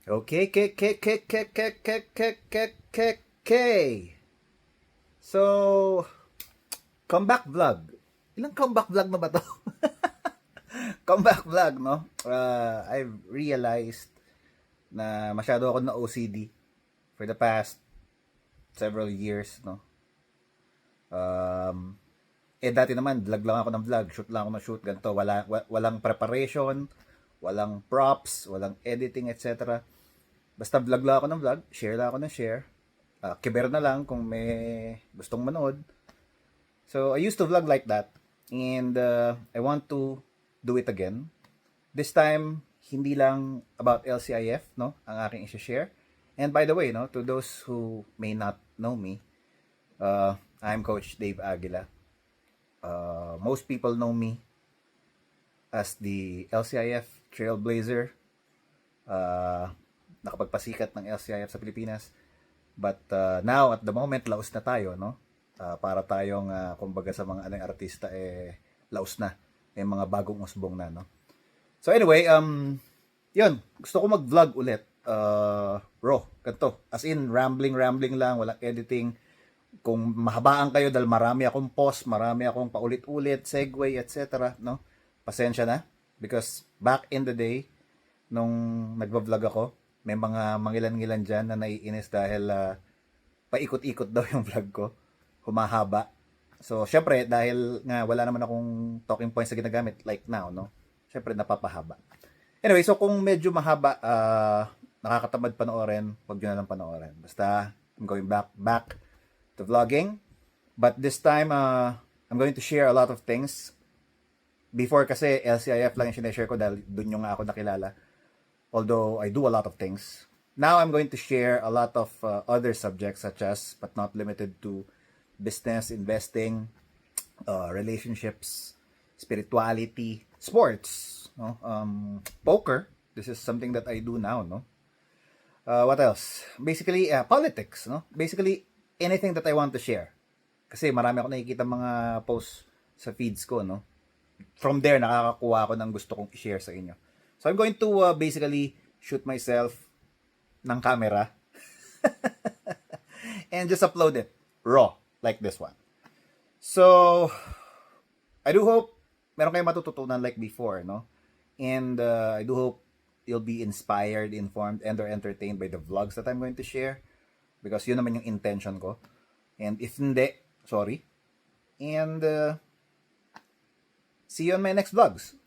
Okay, So, comeback vlog. Ilang comeback vlog na ba to? Comeback vlog, no? I've realized na masyado ako na OCD for the past several years, no? Dati naman, vlog lang ako ng vlog, shoot lang ako ng shoot, ganito. Walang preparation, walang props, walang editing, etc. Basta vlog lang ako ng vlog, share lang ako ng share. Kiber na lang kung may gustong manood. So, I used to vlog like that. And I want to do it again. This time, hindi lang about LCIF, no? Ang aking i-share. And by the way, no, to those who may not know me, I'm Coach Dave Aguila. Most people know me as the LCIF Trailblazer. Nakapagpasikat ng LCIF sa Pilipinas. But now, at the moment, laos na tayo, no? Para tayong, kumbaga sa mga aling artista, laos na. May mga bagong usbong na, no? So anyway, yun. Gusto ko mag-vlog ulit. Raw, ganito. As in, rambling lang, walang editing. Kung mahabaan kayo dahil marami akong post, marami akong paulit-ulit, segue, etc. No? Pasensya na. Because back in the day, nung nagva-vlog ako, may mga mangilan-ngilan dyan na naiinis dahil paikot-ikot daw yung vlog ko. Humahaba. So, syempre, dahil nga wala naman akong talking points na ginagamit like now, no? Syempre, napapahaba. Anyway, so kung medyo mahaba, nakakatamad panoorin, huwag nyo na lang panoorin. Basta, I'm going back to vlogging. But this time, I'm going to share a lot of things. Before kasi, LCIF lang yung sineshare ko dahil dun yung nga ako nakilala. Although, I do a lot of things. Now, I'm going to share a lot of other subjects such as, but not limited to, business, investing, relationships, spirituality, sports, no? Poker. This is something that I do now, no? What else? Basically, politics, no? Basically, anything that I want to share. Kasi marami ako nakikita mga posts sa feeds ko, no? From there, nakakakuha ako ng gusto kong i-share sa inyo. So, I'm going to basically shoot myself ng camera and just upload it raw, like this one. So, I do hope meron kayong matututunan like before, no? And I do hope you'll be inspired, informed, and or entertained by the vlogs that I'm going to share. Because yun naman yung intention ko. And if hindi, sorry. And see you on my next vlogs.